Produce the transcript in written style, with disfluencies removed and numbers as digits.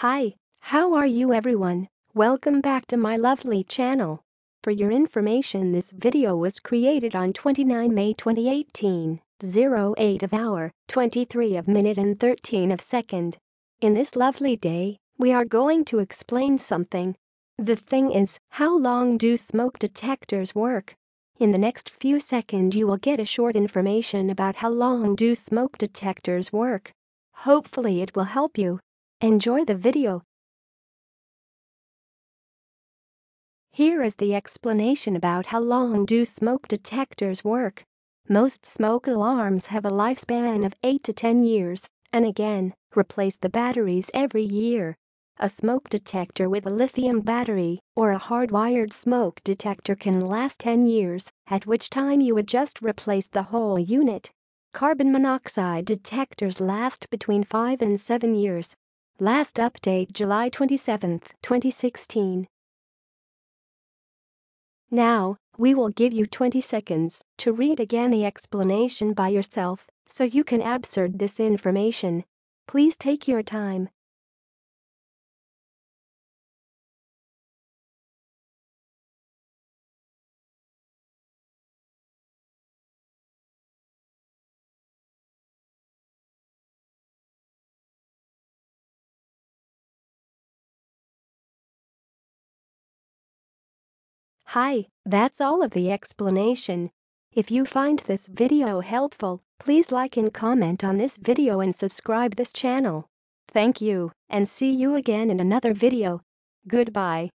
Hi, how are you everyone? Welcome back to my lovely channel. For your information, this video was created on 29 May 2018, 08 of hour, 23 of minute and 13 of second. In this lovely day, we are going to explain something. The thing is, how long do smoke detectors work? In the next few seconds you will get a short information about how long do smoke detectors work. Hopefully it will help you. Enjoy the video. Here is the explanation about how long do smoke detectors work. Most smoke alarms have a lifespan of 8 to 10 years, and again, replace the batteries every year. A smoke detector with a lithium battery or a hardwired smoke detector can last 10 years, at which time you would just replace the whole unit. Carbon monoxide detectors last between 5 and 7 years. Last update July 27, 2016. Now, we will give you 20 seconds to read again the explanation by yourself so you can absorb this information. Please take your time. Hi, that's all of the explanation. If you find this video helpful, please like and comment on this video and subscribe this channel. Thank you, and see you again in another video. Goodbye.